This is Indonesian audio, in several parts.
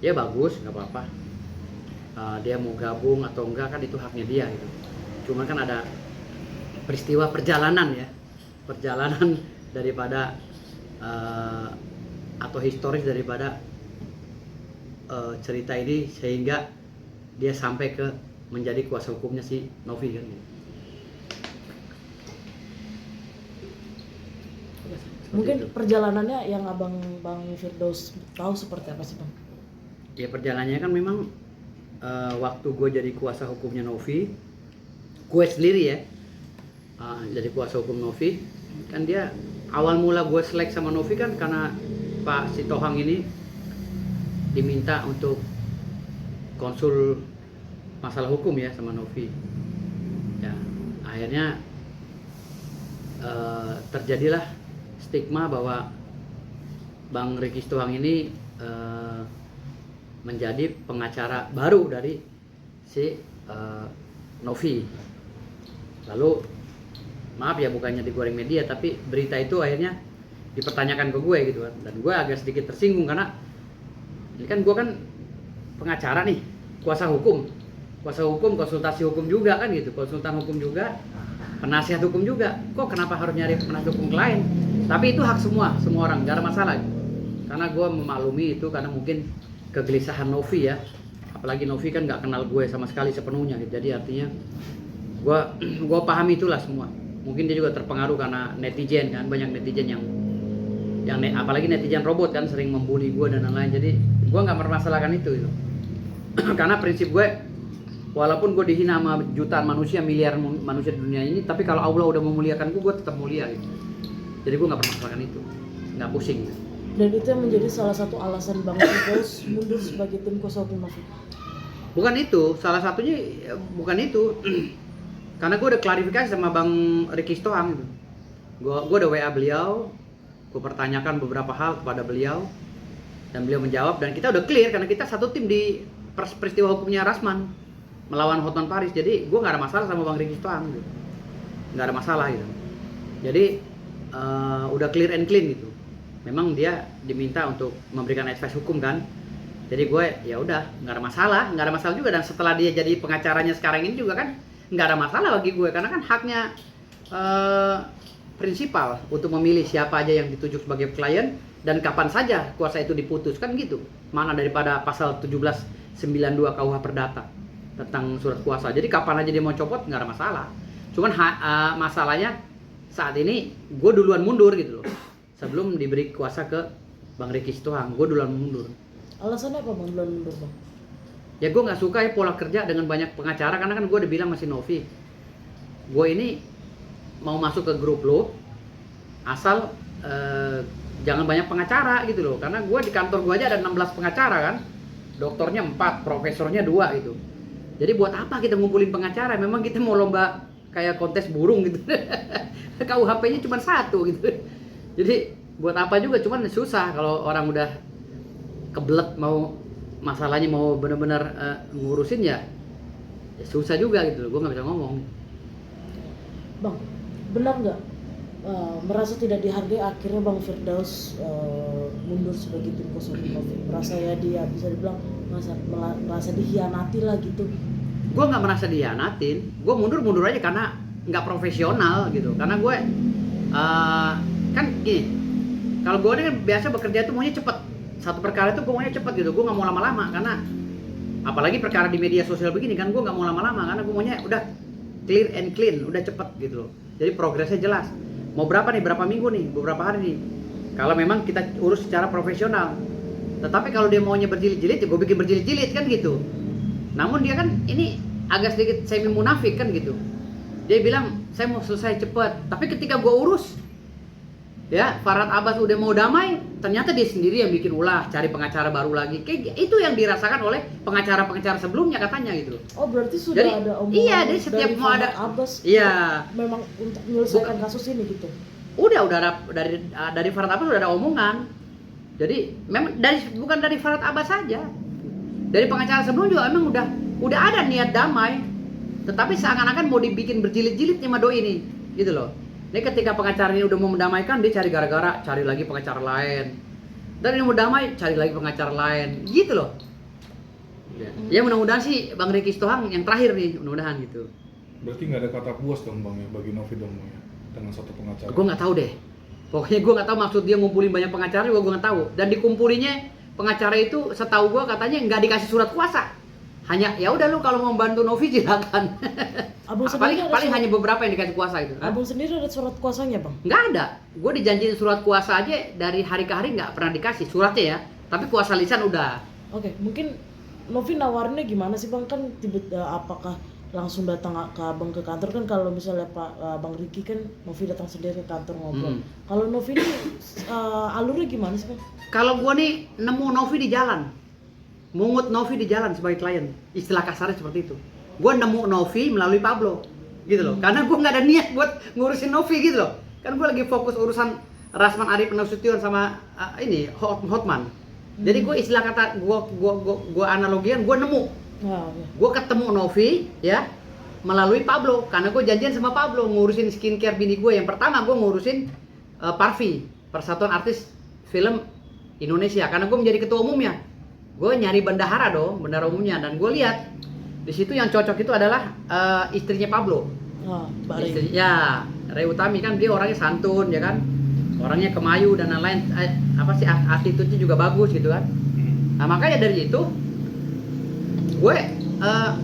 Ya bagus, nggak apa-apa. Dia mau gabung atau enggak kan itu haknya dia gitu. Cuma kan ada peristiwa perjalanan ya, perjalanan daripada atau historis daripada cerita ini sehingga dia sampai ke menjadi kuasa hukumnya si Novi kan. Mungkin itu. perjalanannya yang Bang Firdaus tahu seperti apa sih Bang? Ya perjalanannya kan memang waktu gue jadi kuasa hukumnya Novi, gue sendiri ya jadi kuasa hukum Novi, kan dia awal mula gue selek sama Novi kan karena Pak Sitohang ini diminta untuk konsul masalah hukum ya sama Novi. Ya akhirnya terjadilah stigma bahwa Bang Ricky Sitohang ini menjadi pengacara baru dari si Novi. Lalu maaf ya bukannya digoreng media, tapi berita itu akhirnya dipertanyakan ke gue gitu kan, dan gue agak sedikit tersinggung karena ini kan gue kan pengacara nih, kuasa hukum, konsultasi hukum juga kan gitu, konsultan hukum juga, penasihat hukum juga, kok kenapa harus nyari penasihat hukum lain? Tapi itu hak semua orang, gak ada masalah gitu. Karena gue memaklumi itu karena mungkin kegelisahan Novi ya, apalagi Novi kan nggak kenal gue sama sekali sepenuhnya gitu. Jadi artinya gue pahami itulah semua. Mungkin dia juga terpengaruh karena netizen kan, banyak netizen yang apalagi netizen robot kan sering membuli gue dan lain-lain. Jadi gue nggak mempermasalahkan itu gitu. Karena prinsip gue, walaupun gue dihina sama jutaan manusia, miliar manusia di dunia ini, tapi kalau Allah udah memuliakan gue tetap mulia gitu. Jadi gue nggak permasalahkan itu, nggak pusing gitu. Dan itu yang menjadi salah satu alasan Bang Firdaus mundur sebagai tim kuasa hukum Novi. Bukan itu, salah satunya bukan itu. Karena gue udah klarifikasi sama Bang Ricky Sitohang gitu. Gue udah WA beliau, gue pertanyakan beberapa hal kepada beliau, dan beliau menjawab, dan kita udah clear karena kita satu tim di peristiwa hukumnya Rasman melawan Hotman Paris. Jadi gue nggak ada masalah sama Bang Ricky Sitohang gitu, nggak ada masalah gitu. Jadi udah clear and clean gitu. Memang dia diminta untuk memberikan advice hukum kan. Jadi gue ya udah nggak ada masalah juga. Dan setelah dia jadi pengacaranya sekarang ini juga kan nggak ada masalah bagi gue, karena kan haknya prinsipal untuk memilih siapa aja yang dituju sebagai klien dan kapan saja kuasa itu diputuskan gitu. Mana daripada pasal 1792 KUH Perdata tentang surat kuasa. Jadi kapan aja dia mau copot nggak ada masalah. Cuman masalahnya saat ini gue duluan mundur gitu loh. Sebelum diberi kuasa ke Bang Ricky Sitohang, gue duluan mundur. Alasannya apa Bang duluan mundur Bang? Ya gue nggak suka ya pola kerja dengan banyak pengacara, karena kan gue udah bilang masih Novi, gue ini mau masuk ke grup lo asal jangan banyak pengacara gitu loh. Karena gue di kantor gue aja ada 16 pengacara kan, doktornya 4, profesornya 2 gitu. Jadi buat apa kita ngumpulin pengacara? Memang kita mau lomba kayak kontes burung gitu. KUHP-nya cuma 1 gitu. Jadi buat apa juga, cuman susah kalau orang udah kebelet mau masalahnya mau benar-benar ngurusin ya susah juga gitu loh, gue nggak bisa ngomong. Bang, benar nggak merasa tidak dihargai akhirnya Bang Firdaus mundur sebagai tim kuasa hukum Novi? Merasa ya dia bisa dibilang merasa dikhianati lah gitu. Gue nggak merasa dihianatin, gue mundur aja karena nggak profesional gitu. Karena gue kan gini, kalau gue ini kan biasa bekerja tuh maunya cepet, satu perkara itu gue maunya cepet gitu. Gue nggak mau lama-lama, karena apalagi perkara di media sosial begini kan, gue nggak mau lama-lama karena gue maunya udah clear and clean, udah cepet gitu loh. Jadi progresnya jelas, mau berapa minggu nih, beberapa hari nih, kalau memang kita urus secara profesional. Tetapi kalau dia maunya berjilid-jilid, ya gue bikin berjilid-jilid kan gitu. Namun dia kan ini agak sedikit semi munafik kan gitu. Dia bilang saya mau selesai cepet, tapi ketika gue urus ya Farhad Abbas udah mau damai, ternyata dia sendiri yang bikin ulah, cari pengacara baru lagi. Kayak itu yang dirasakan oleh pengacara-pengacara sebelumnya katanya gitu. Oh berarti sudah Jadi, ada omongan iya, jadi setiap dari mau ada Farhad Abbas iya, memang untuk menyelesaikan kasus ini gitu. udah ada dari Farhad Abbas udah ada omongan. Jadi memang bukan dari Farhad Abbas saja, dari pengacara sebelum juga memang udah ada niat damai, tetapi seakan-akan mau dibikin berjilid-jilid sama doi ini gitu loh. Ini ketika pengacara ini udah mau mendamaikan, dia cari gara-gara, cari lagi pengacara lain. Dan yang mau damai cari lagi pengacara lain, gitu loh. Ya mudah-mudahan sih Bang Ricky Stohang yang terakhir nih, mudah-mudahan gitu. Berarti nggak ada kata puas dong Bang ya bagi Novi dong Bang ya dengan satu pengacara. Gue nggak tahu deh. Pokoknya gue nggak tahu maksud dia ngumpulin banyak pengacara juga gue nggak tahu. Dan dikumpulinnya pengacara itu setahu gue katanya nggak dikasih surat kuasa. Hanya ya udah lu kalau mau bantu Novi silakan. Abang sendiri paling hanya beberapa yang dikasih kuasa itu. Abang sendiri ada surat kuasanya bang? Nggak ada. Gue dijanjiin surat kuasa aja dari hari ke hari nggak pernah dikasih suratnya ya. Tapi kuasa lisan udah. Oke, mungkin Novi nawarinnya gimana sih bang? Kan apakah langsung datang ke abang ke kantor? Kan kalau misalnya Bang Ricky kan Novi datang sendiri ke kantor ngobrol. Kalau Novi ini alurnya gimana sih bang? Kalau gue nih nemu Novi di jalan, mungut Novi di jalan sebagai klien, istilah kasarnya seperti itu. Gue nemu Novi melalui Pablo, gitu loh. Karena gue nggak ada niat buat ngurusin Novi gitu loh. Kan gue lagi fokus urusan Rasman Arif Nasution sama ini Hotman. Jadi gue istilah kata gue analogian gue nemu, gue ketemu Novi ya melalui Pablo karena gue janjian sama Pablo ngurusin skincare bini gue. Yang pertama gue ngurusin Parvi, Persatuan Artis Film Indonesia, karena gue menjadi ketua umumnya. Gue nyari bendahara dong, bendahara umumnya, dan gue lihat di situ yang cocok itu adalah istrinya Pablo. Ya, Ray Utami kan dia orangnya santun ya kan. Orangnya kemayu dan lain-lain, attitude-nya juga bagus gitu kan. Nah makanya dari itu gue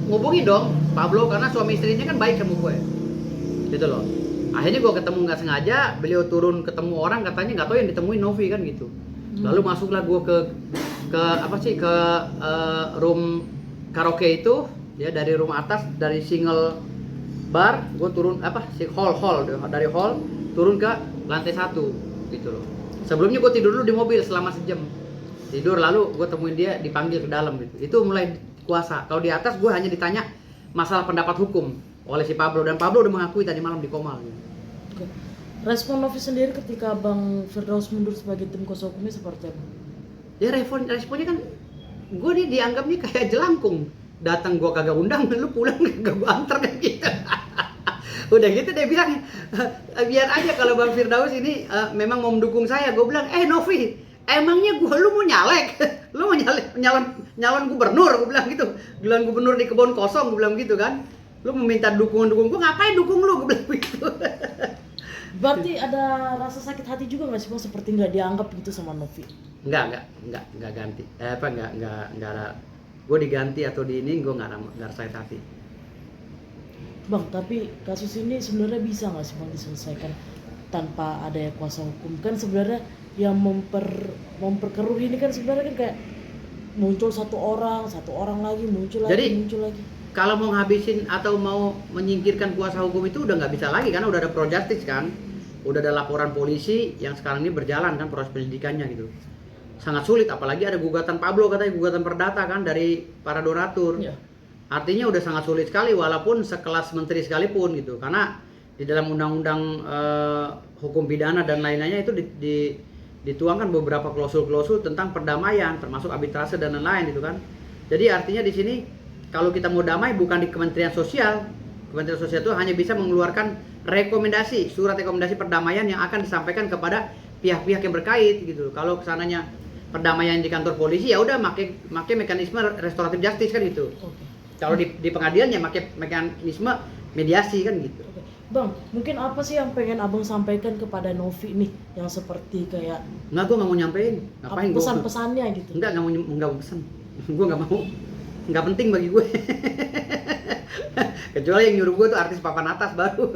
ngubungi dong Pablo karena suami istrinya kan baik sama gue, gitu loh. Akhirnya gue ketemu nggak sengaja, beliau turun ketemu orang katanya nggak tahu yang ditemuin Novi kan gitu. Lalu masuklah gue ke room karaoke itu ya, dari room atas, dari single bar gue turun hall dari hall turun ke lantai 1 gitu loh. Sebelumnya gue tidur dulu di mobil selama sejam. Tidur lalu gue temuin dia, dipanggil ke dalam gitu. Itu mulai kuasa. Kalau di atas gue hanya ditanya masalah pendapat hukum oleh si Pablo, dan Pablo udah mengakui tadi malam di Komal gitu. Oke. Respon Novi sendiri ketika Bang Firdaus mundur sebagai tim kuasa hukumnya seperti apa? Ya responnya kan gue nih dianggapnya kayak jelangkung. Datang gue kagak undang, lu pulang kagak gue antar kan gitu. Udah gitu dia bilang, biar aja kalau Bang Firdaus ini memang mau mendukung saya. Gue bilang, Novi, emangnya lu mau nyalek? Lu mau nyalon gubernur? Gue bilang gitu. Giliran gubernur di kebun kosong, gue bilang gitu kan. Lu meminta dukungan gue, ngapain dukung lu? Gue bilang gitu. Berarti ada rasa sakit hati juga nggak sih Bang, seperti nggak dianggap gitu sama Novi? Enggak ganti. Enggak ada. Gue diganti atau di ini gue nggak sakit hati. Bang, tapi kasus ini sebenarnya bisa nggak sih Bang diselesaikan tanpa adanya kuasa hukum? Kan sebenarnya yang memperkeruh ini kan sebenarnya kan kayak muncul satu orang lagi muncul lagi. Kalau mau ngabisin atau mau menyingkirkan kuasa hukum itu udah nggak bisa lagi karena udah ada pro justice kan, udah ada laporan polisi yang sekarang ini berjalan kan proses penyidikannya gitu. Sangat sulit, apalagi ada gugatan Pablo katanya, gugatan perdata kan dari para donatur. Ya. Artinya udah sangat sulit sekali walaupun sekelas menteri sekalipun gitu, karena di dalam undang-undang hukum pidana dan lain-lainnya itu dituangkan beberapa klausul-klausul tentang perdamaian termasuk arbitrase dan lain-lain gitu kan. Jadi artinya di sini kalau kita mau damai bukan di Kementerian Sosial. Kementerian Sosial itu hanya bisa mengeluarkan rekomendasi, surat rekomendasi perdamaian yang akan disampaikan kepada pihak-pihak yang berkait gitu. Kalau kesananya perdamaian di kantor polisi ya udah make mekanisme restoratif justice kan gitu. Oke. Kalau di pengadilan ya make mekanisme mediasi kan gitu. Oke. Bang, mungkin apa sih yang pengen Abang sampaikan kepada Novi nih yang seperti kayak Enggak, gue nggak mau nyampein. Ngapain gue? pesan-pesannya gitu? Enggak mau pesan. Gue nggak mau. Nggak penting bagi gue. Kecuali yang nyuruh gue tuh artis papan atas baru.